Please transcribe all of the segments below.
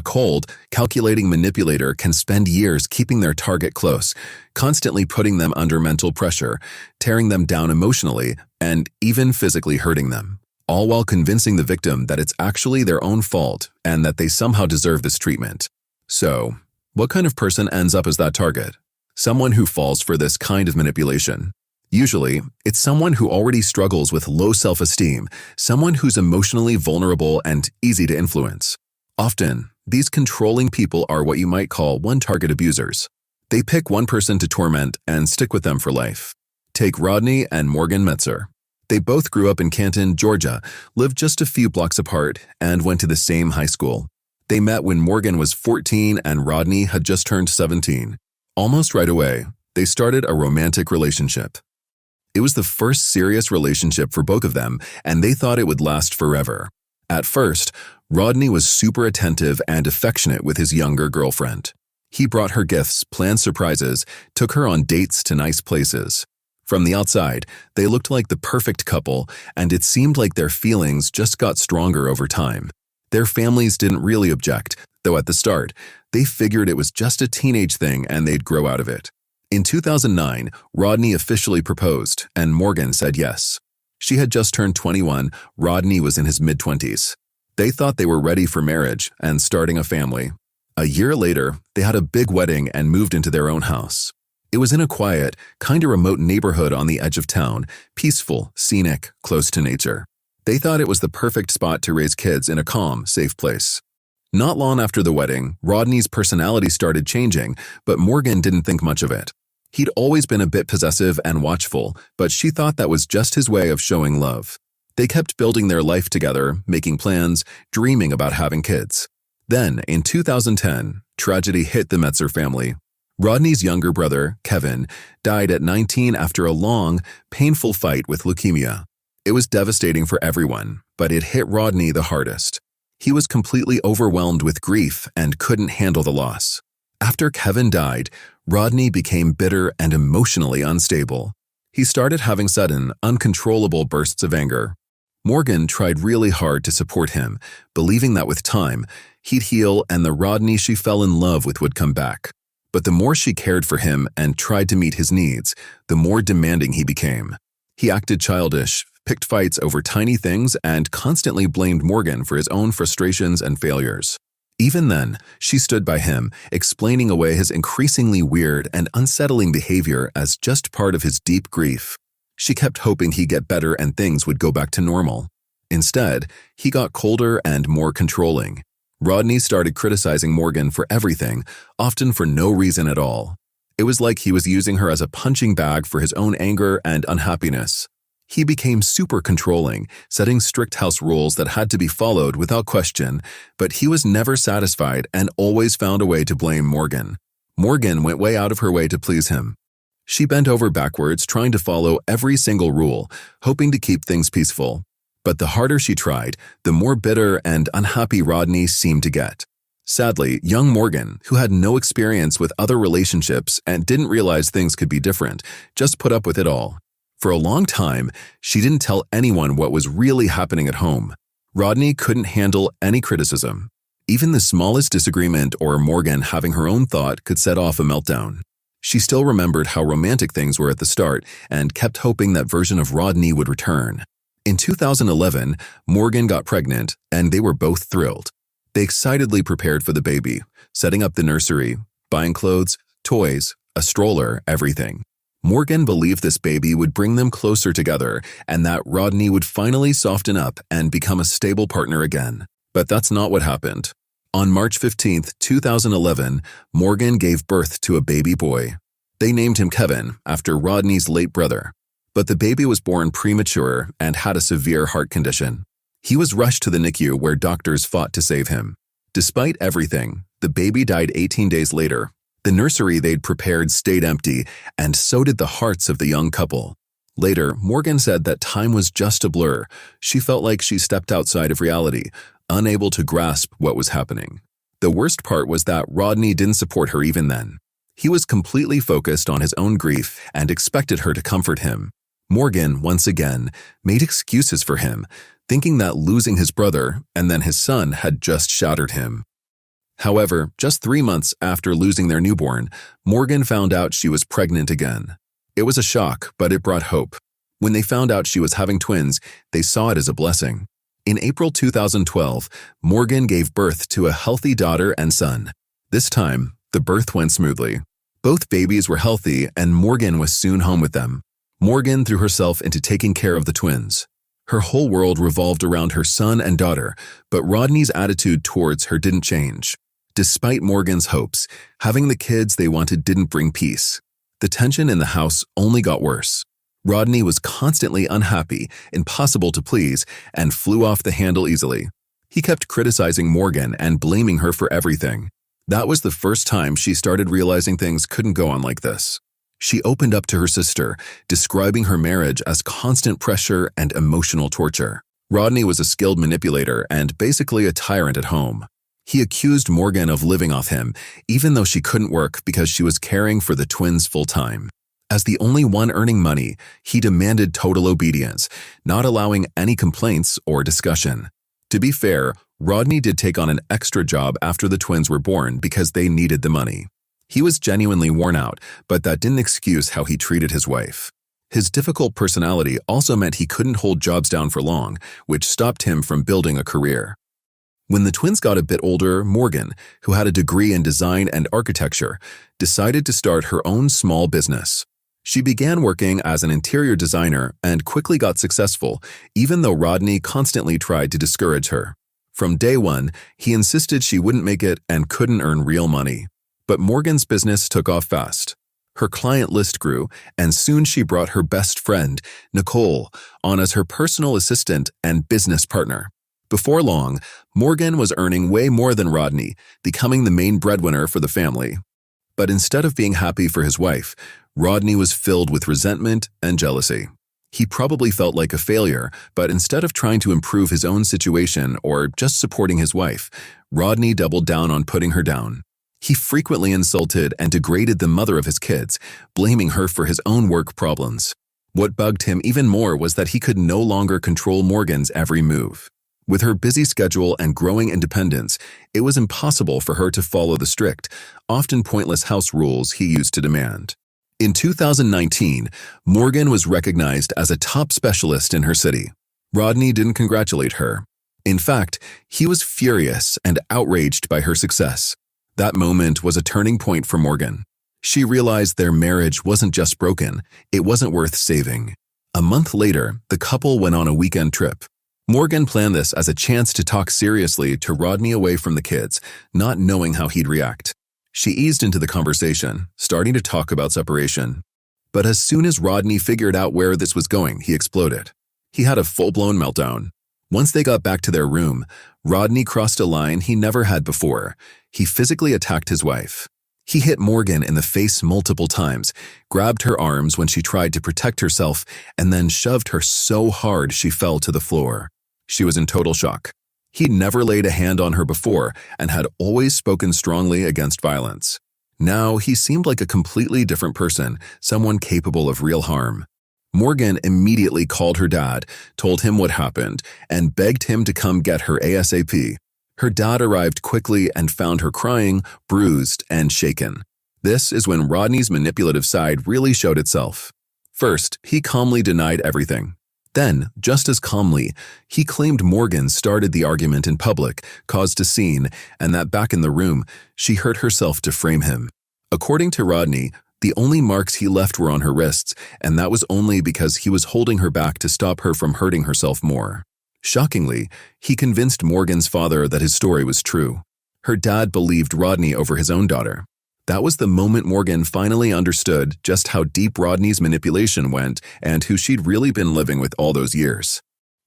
cold, calculating manipulator can spend years keeping their target close, constantly putting them under mental pressure, tearing them down emotionally, and even physically hurting them, all while convincing the victim that it's actually their own fault and that they somehow deserve this treatment. So, what kind of person ends up as that target? Someone who falls for this kind of manipulation. Usually, it's someone who already struggles with low self-esteem, someone who's emotionally vulnerable and easy to influence. Often, these controlling people are what you might call one-target abusers. They pick one person to torment and stick with them for life. Take Rodney and Morgan Metzer. They both grew up in Canton, Georgia, lived just a few blocks apart, and went to the same high school. They met when Morgan was 14 and Rodney had just turned 17. Almost right away, they started a romantic relationship. It was the first serious relationship for both of them, and they thought it would last forever. At first, Rodney was super attentive and affectionate with his younger girlfriend. He brought her gifts, planned surprises, took her on dates to nice places. From the outside, they looked like the perfect couple, and it seemed like their feelings just got stronger over time. Their families didn't really object, though at the start, they figured it was just a teenage thing and they'd grow out of it. In 2009, Rodney officially proposed, and Morgan said yes. She had just turned 21, Rodney was in his mid-20s. They thought they were ready for marriage and starting a family. A year later, they had a big wedding and moved into their own house. It was in a quiet, kinda remote neighborhood on the edge of town, peaceful, scenic, close to nature. They thought it was the perfect spot to raise kids in a calm, safe place. Not long after the wedding, Rodney's personality started changing, but Morgan didn't think much of it. He'd always been a bit possessive and watchful, but she thought that was just his way of showing love. They kept building their life together, making plans, dreaming about having kids. Then, in 2010, tragedy hit the Metzer family. Rodney's younger brother, Kevin, died at 19 after a long, painful fight with leukemia. It was devastating for everyone, but it hit Rodney the hardest. He was completely overwhelmed with grief and couldn't handle the loss. After Kevin died, Rodney became bitter and emotionally unstable. He started having sudden, uncontrollable bursts of anger. Morgan tried really hard to support him, believing that with time, he'd heal and the Rodney she fell in love with would come back. But the more she cared for him and tried to meet his needs, the more demanding he became. He acted childish, picked fights over tiny things, and constantly blamed Morgan for his own frustrations and failures. Even then, she stood by him, explaining away his increasingly weird and unsettling behavior as just part of his deep grief. She kept hoping he'd get better and things would go back to normal. Instead, he got colder and more controlling. Rodney started criticizing Morgan for everything, often for no reason at all. It was like he was using her as a punching bag for his own anger and unhappiness. He became super controlling, setting strict house rules that had to be followed without question, but he was never satisfied and always found a way to blame Morgan. Morgan went way out of her way to please him. She bent over backwards trying to follow every single rule, hoping to keep things peaceful. But the harder she tried, the more bitter and unhappy Rodney seemed to get. Sadly, young Morgan, who had no experience with other relationships and didn't realize things could be different, just put up with it all. For a long time, she didn't tell anyone what was really happening at home. Rodney couldn't handle any criticism. Even the smallest disagreement or Morgan having her own thought could set off a meltdown. She still remembered how romantic things were at the start and kept hoping that version of Rodney would return. In 2011, Morgan got pregnant and they were both thrilled. They excitedly prepared for the baby, setting up the nursery, buying clothes, toys, a stroller, everything. Morgan believed this baby would bring them closer together and that Rodney would finally soften up and become a stable partner again. But that's not what happened. On March 15, 2011, Morgan gave birth to a baby boy. They named him Kevin after Rodney's late brother. But the baby was born premature and had a severe heart condition. He was rushed to the NICU where doctors fought to save him. Despite everything, the baby died 18 days later. The nursery they'd prepared stayed empty, and so did the hearts of the young couple. Later, Morgan said that time was just a blur. She felt like she stepped outside of reality, unable to grasp what was happening. The worst part was that Rodney didn't support her even then. He was completely focused on his own grief and expected her to comfort him. Morgan, once again, made excuses for him, thinking that losing his brother and then his son had just shattered him. However, just 3 months after losing their newborn, Morgan found out she was pregnant again. It was a shock, but it brought hope. When they found out she was having twins, they saw it as a blessing. In April 2012, Morgan gave birth to a healthy daughter and son. This time, the birth went smoothly. Both babies were healthy, and Morgan was soon home with them. Morgan threw herself into taking care of the twins. Her whole world revolved around her son and daughter, but Rodney's attitude towards her didn't change. Despite Morgan's hopes, having the kids they wanted didn't bring peace. The tension in the house only got worse. Rodney was constantly unhappy, impossible to please, and flew off the handle easily. He kept criticizing Morgan and blaming her for everything. That was the first time she started realizing things couldn't go on like this. She opened up to her sister, describing her marriage as constant pressure and emotional torture. Rodney was a skilled manipulator and basically a tyrant at home. He accused Morgan of living off him, even though she couldn't work because she was caring for the twins full-time. As the only one earning money, he demanded total obedience, not allowing any complaints or discussion. To be fair, Rodney did take on an extra job after the twins were born because they needed the money. He was genuinely worn out, but that didn't excuse how he treated his wife. His difficult personality also meant he couldn't hold jobs down for long, which stopped him from building a career. When the twins got a bit older, Morgan, who had a degree in design and architecture, decided to start her own small business. She began working as an interior designer and quickly got successful, even though Rodney constantly tried to discourage her. From day one, he insisted she wouldn't make it and couldn't earn real money. But Morgan's business took off fast. Her client list grew, and soon she brought her best friend, Nicole, on as her personal assistant and business partner. Before long, Morgan was earning way more than Rodney, becoming the main breadwinner for the family. But instead of being happy for his wife, Rodney was filled with resentment and jealousy. He probably felt like a failure, but instead of trying to improve his own situation or just supporting his wife, Rodney doubled down on putting her down. He frequently insulted and degraded the mother of his kids, blaming her for his own work problems. What bugged him even more was that he could no longer control Morgan's every move. With her busy schedule and growing independence, it was impossible for her to follow the strict, often pointless house rules he used to demand. In 2019, Morgan was recognized as a top specialist in her city. Rodney didn't congratulate her. In fact, he was furious and outraged by her success. That moment was a turning point for Morgan. She realized their marriage wasn't just broken, it wasn't worth saving. A month later, the couple went on a weekend trip. Morgan planned this as a chance to talk seriously to Rodney away from the kids, not knowing how he'd react. She eased into the conversation, starting to talk about separation. But as soon as Rodney figured out where this was going, he exploded. He had a full-blown meltdown. Once they got back to their room, Rodney crossed a line he never had before. He physically attacked his wife. He hit Morgan in the face multiple times, grabbed her arms when she tried to protect herself, and then shoved her so hard she fell to the floor. She was in total shock. He'd never laid a hand on her before and had always spoken strongly against violence. Now he seemed like a completely different person, someone capable of real harm. Morgan immediately called her dad, told him what happened, and begged him to come get her ASAP. Her dad arrived quickly and found her crying, bruised, and shaken. This is when Rodney's manipulative side really showed itself. First, he calmly denied everything. Then, just as calmly, he claimed Morgan started the argument in public, caused a scene, and that back in the room, she hurt herself to frame him. According to Rodney, the only marks he left were on her wrists, and that was only because he was holding her back to stop her from hurting herself more. Shockingly, he convinced Morgan's father that his story was true. Her dad believed Rodney over his own daughter. That was the moment Morgan finally understood just how deep Rodney's manipulation went and who she'd really been living with all those years.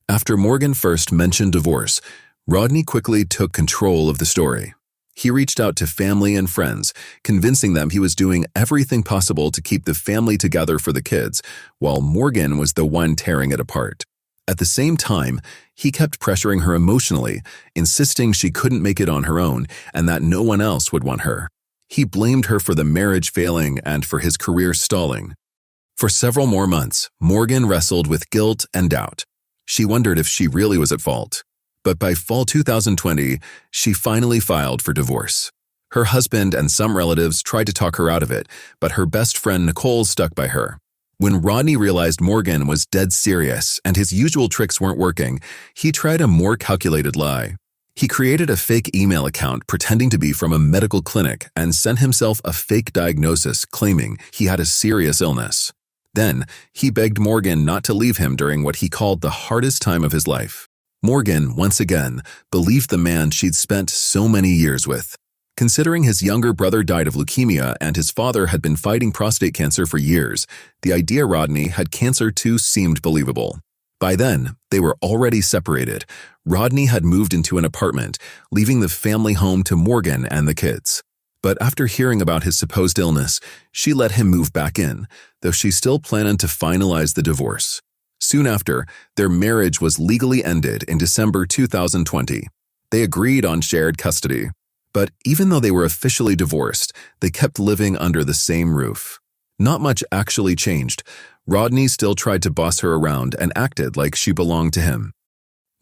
After Morgan first mentioned divorce, Rodney quickly took control of the story. He reached out to family and friends, convincing them he was doing everything possible to keep the family together for the kids, while Morgan was the one tearing it apart. At the same time, he kept pressuring her emotionally, insisting she couldn't make it on her own and that no one else would want her. He blamed her for the marriage failing and for his career stalling. For several more months, Morgan wrestled with guilt and doubt. She wondered if she really was at fault. But by fall 2020, she finally filed for divorce. Her husband and some relatives tried to talk her out of it, but her best friend Nicole stuck by her. When Rodney realized Morgan was dead serious and his usual tricks weren't working, he tried a more calculated lie. He created a fake email account pretending to be from a medical clinic and sent himself a fake diagnosis claiming he had a serious illness. Then, he begged Morgan not to leave him during what he called the hardest time of his life. Morgan, once again, believed the man she'd spent so many years with. Considering his younger brother died of leukemia and his father had been fighting prostate cancer for years, the idea Rodney had cancer too seemed believable. By then, they were already separated. Rodney had moved into an apartment, leaving the family home to Morgan and the kids. But after hearing about his supposed illness, she let him move back in, though she still planned to finalize the divorce. Soon after, their marriage was legally ended in December 2020. They agreed on shared custody. But even though they were officially divorced, they kept living under the same roof. Not much actually changed. Rodney still tried to boss her around and acted like she belonged to him.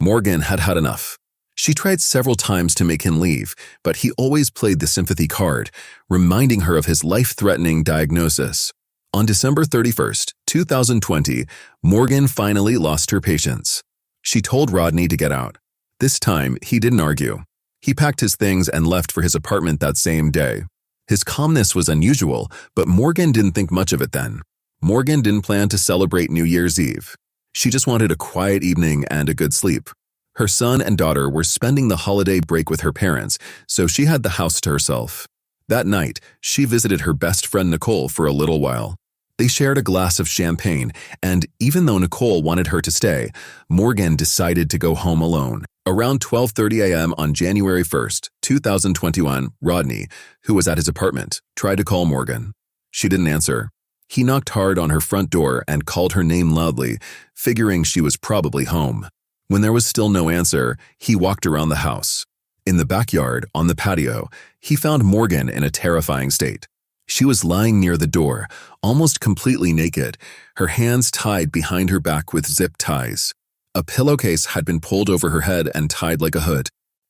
Morgan had had enough. She tried several times to make him leave, but he always played the sympathy card, reminding her of his life-threatening diagnosis. On December 31st, 2020, Morgan finally lost her patience. She told Rodney to get out. This time, he didn't argue. He packed his things and left for his apartment that same day. His calmness was unusual, but Morgan didn't think much of it then. Morgan didn't plan to celebrate New Year's Eve. She just wanted a quiet evening and a good sleep. Her son and daughter were spending the holiday break with her parents, so she had the house to herself. That night, she visited her best friend Nicole for a little while. They shared a glass of champagne, and even though Nicole wanted her to stay, Morgan decided to go home alone. Around 12:30 a.m. on January 1st, 2021, Rodney, who was at his apartment, tried to call Morgan. She didn't answer. He knocked hard on her front door and called her name loudly, figuring she was probably home. When there was still no answer, he walked around the house. In the backyard, on the patio, he found Morgan in a terrifying state. She was lying near the door, almost completely naked, her hands tied behind her back with zip ties. A pillowcase had been pulled over her head and tied like a hood.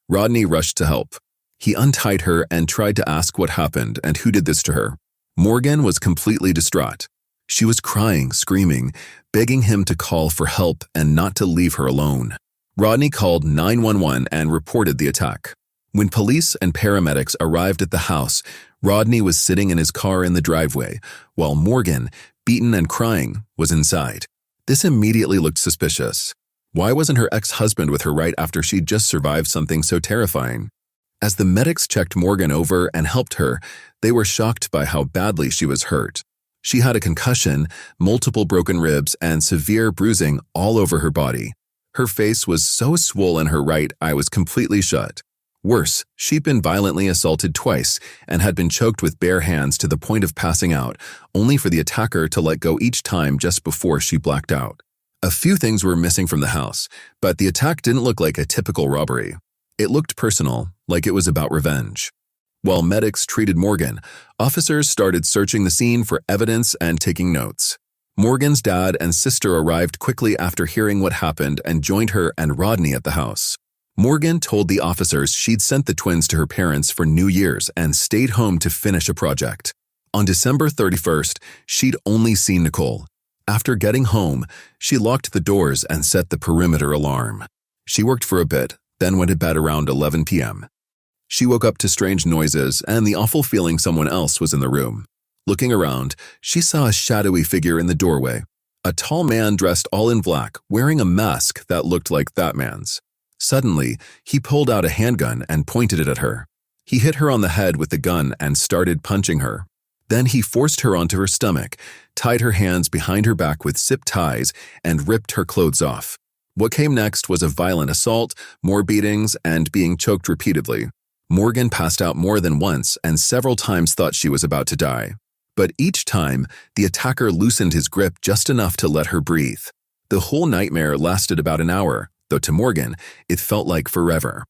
Rodney rushed to help. He untied her and tried to ask what happened and who did this to her. Morgan was completely distraught. She was crying, screaming, begging him to call for help and not to leave her alone. Rodney called 911 and reported the attack. When police and paramedics arrived at the house, Rodney was sitting in his car in the driveway, while Morgan, beaten and crying, was inside. This immediately looked suspicious. Why wasn't her ex-husband with her right after she'd just survived something so terrifying? As the medics checked Morgan over and helped her, they were shocked by how badly she was hurt. She had a concussion, multiple broken ribs, and severe bruising all over her body. Her face was so swollen her right eye was completely shut. Worse, she'd been violently assaulted twice and had been choked with bare hands to the point of passing out, only for the attacker to let go each time just before she blacked out. A few things were missing from the house, but the attack didn't look like a typical robbery. It looked personal, like it was about revenge. While medics treated Morgan, officers started searching the scene for evidence and taking notes. Morgan's dad and sister arrived quickly after hearing what happened and joined her and Rodney at the house. Morgan told the officers she'd sent the twins to her parents for New Year's and stayed home to finish a project. On December 31st, she'd only seen Nicole. After getting home, she locked the doors and set the perimeter alarm. She worked for a bit, then went to bed around 11 p.m. She woke up to strange noises and the awful feeling someone else was in the room. Looking around, she saw a shadowy figure in the doorway. A tall man dressed all in black, wearing a mask that looked like that man's. Suddenly, he pulled out a handgun and pointed it at her. He hit her on the head with the gun and started punching her. Then he forced her onto her stomach, tied her hands behind her back with zip ties, and ripped her clothes off. What came next was a violent assault, more beatings, and being choked repeatedly. Morgan passed out more than once and several times thought she was about to die. But each time, the attacker loosened his grip just enough to let her breathe. The whole nightmare lasted about an hour, though to Morgan, it felt like forever.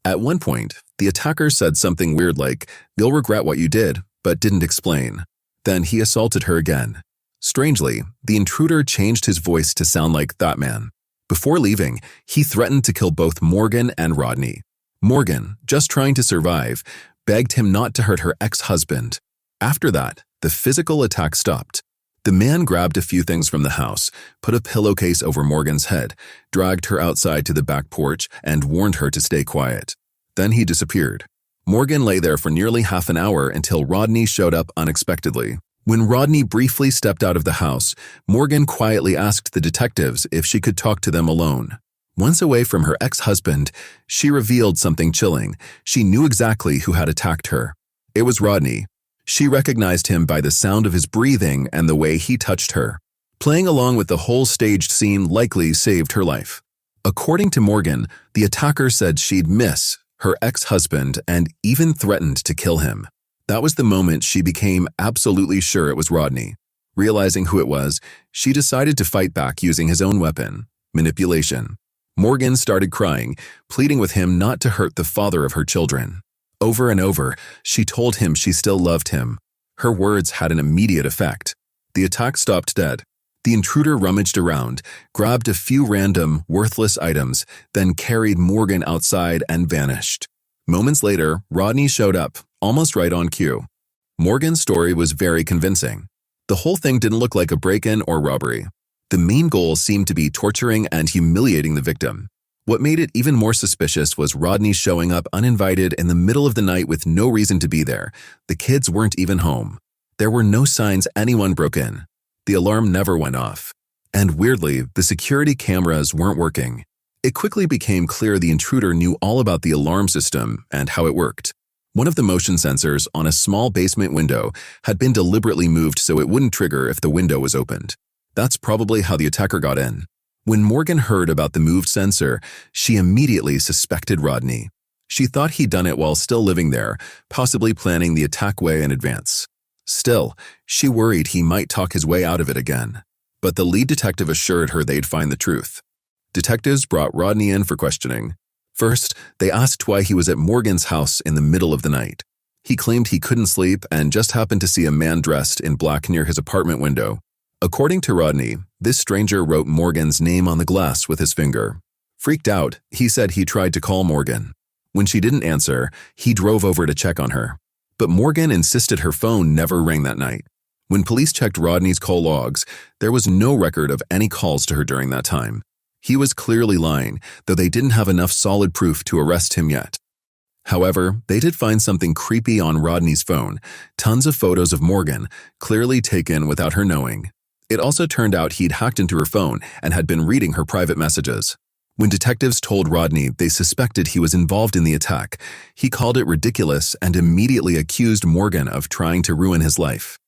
At one point, the attacker said something weird like, "You'll regret what you did," but didn't explain. Then he assaulted her again. Strangely, the intruder changed his voice to sound like that man. Before leaving, he threatened to kill both Morgan and Rodney. Morgan, just trying to survive, begged him not to hurt her ex-husband. After that, the physical attack stopped. The man grabbed a few things from the house, put a pillowcase over Morgan's head, dragged her outside to the back porch, and warned her to stay quiet. Then he disappeared. Morgan lay there for nearly half an hour until Rodney showed up unexpectedly. When Rodney briefly stepped out of the house, Morgan quietly asked the detectives if she could talk to them alone. Once away from her ex-husband, she revealed something chilling. She knew exactly who had attacked her. It was Rodney. She recognized him by the sound of his breathing and the way he touched her. Playing along with the whole staged scene likely saved her life. According to Morgan, the attacker said she'd miss her ex-husband and even threatened to kill him. That was the moment she became absolutely sure it was Rodney. Realizing who it was, she decided to fight back using his own weapon, manipulation. Morgan started crying, pleading with him not to hurt the father of her children. Over and over, she told him she still loved him. Her words had an immediate effect. The attack stopped dead. The intruder rummaged around, grabbed a few random, worthless items, then carried Morgan outside and vanished. Moments later, Rodney showed up, almost right on cue. Morgan's story was very convincing. The whole thing didn't look like a break-in or robbery. The main goal seemed to be torturing and humiliating the victim. What made it even more suspicious was Rodney showing up uninvited in the middle of the night with no reason to be there. The kids weren't even home. There were no signs anyone broke in. The alarm never went off. And weirdly, the security cameras weren't working. It quickly became clear the intruder knew all about the alarm system and how it worked. One of the motion sensors on a small basement window had been deliberately moved so it wouldn't trigger if the window was opened. That's probably how the attacker got in. When Morgan heard about the moved sensor, she immediately suspected Rodney. She thought he'd done it while still living there, possibly planning the attack way in advance. Still, she worried he might talk his way out of it again. But the lead detective assured her they'd find the truth. Detectives brought Rodney in for questioning. First, they asked why he was at Morgan's house in the middle of the night. He claimed he couldn't sleep and just happened to see a man dressed in black near his apartment window. According to Rodney, this stranger wrote Morgan's name on the glass with his finger. Freaked out, he said he tried to call Morgan. When she didn't answer, he drove over to check on her. But Morgan insisted her phone never rang that night. When police checked Rodney's call logs, there was no record of any calls to her during that time. He was clearly lying, though they didn't have enough solid proof to arrest him yet. However, they did find something creepy on Rodney's phone, tons of photos of Morgan, clearly taken without her knowing. It also turned out he'd hacked into her phone and had been reading her private messages. When detectives told Rodney they suspected he was involved in the attack, he called it ridiculous and immediately accused Morgan of trying to ruin his life.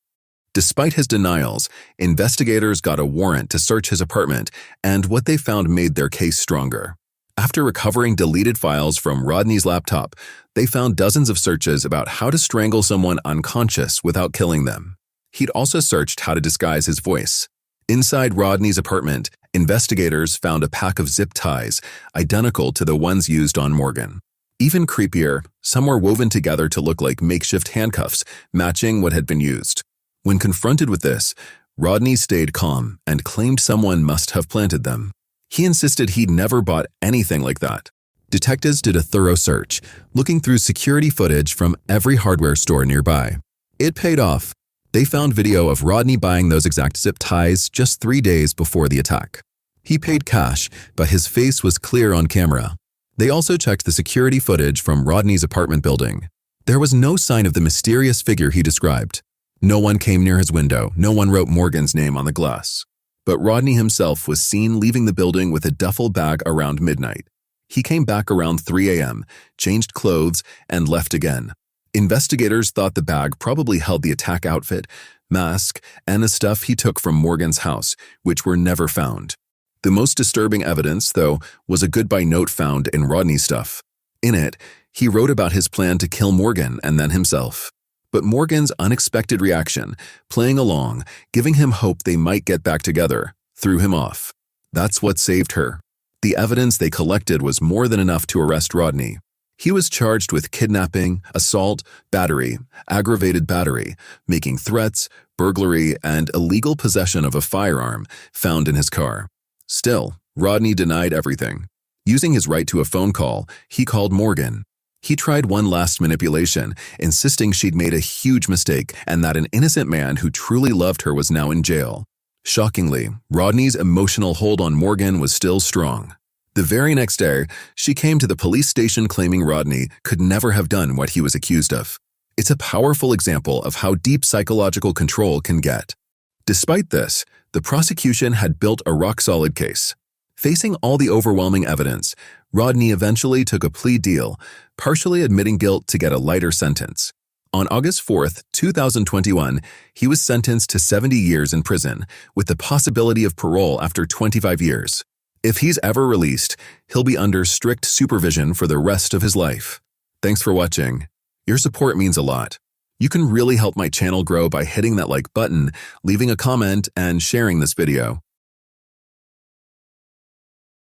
Despite his denials, investigators got a warrant to search his apartment, and what they found made their case stronger. After recovering deleted files from Rodney's laptop, they found dozens of searches about how to strangle someone unconscious without killing them. He'd also searched how to disguise his voice. Inside Rodney's apartment, investigators found a pack of zip ties, identical to the ones used on Morgan. Even creepier, some were woven together to look like makeshift handcuffs, matching what had been used. When confronted with this, Rodney stayed calm and claimed someone must have planted them. He insisted he'd never bought anything like that. Detectives did a thorough search, looking through security footage from every hardware store nearby. It paid off. They found video of Rodney buying those exact zip ties just 3 days before the attack. He paid cash, but his face was clear on camera. They also checked the security footage from Rodney's apartment building. There was no sign of the mysterious figure he described. No one came near his window, no one wrote Morgan's name on the glass. But Rodney himself was seen leaving the building with a duffel bag around midnight. He came back around 3 a.m., changed clothes, and left again. Investigators thought the bag probably held the attack outfit, mask, and the stuff he took from Morgan's house, which were never found. The most disturbing evidence, though, was a goodbye note found in Rodney's stuff. In it, he wrote about his plan to kill Morgan and then himself. But Morgan's unexpected reaction, playing along, giving him hope they might get back together, threw him off. That's what saved her. The evidence they collected was more than enough to arrest Rodney. He was charged with kidnapping, assault, battery, aggravated battery, making threats, burglary, and illegal possession of a firearm found in his car. Still, Rodney denied everything. Using his right to a phone call, he called Morgan. He tried one last manipulation, insisting she'd made a huge mistake and that an innocent man who truly loved her was now in jail. Shockingly, Rodney's emotional hold on Morgan was still strong. The very next day, she came to the police station claiming Rodney could never have done what he was accused of. It's a powerful example of how deep psychological control can get. Despite this, the prosecution had built a rock-solid case. Facing all the overwhelming evidence, Rodney eventually took a plea deal, partially admitting guilt to get a lighter sentence. On August 4, 2021, he was sentenced to 70 years in prison, with the possibility of parole after 25 years. If he's ever released, he'll be under strict supervision for the rest of his life. Thanks for watching. Your support means a lot. You can really help my channel grow by hitting that like button, leaving a comment, and sharing this video.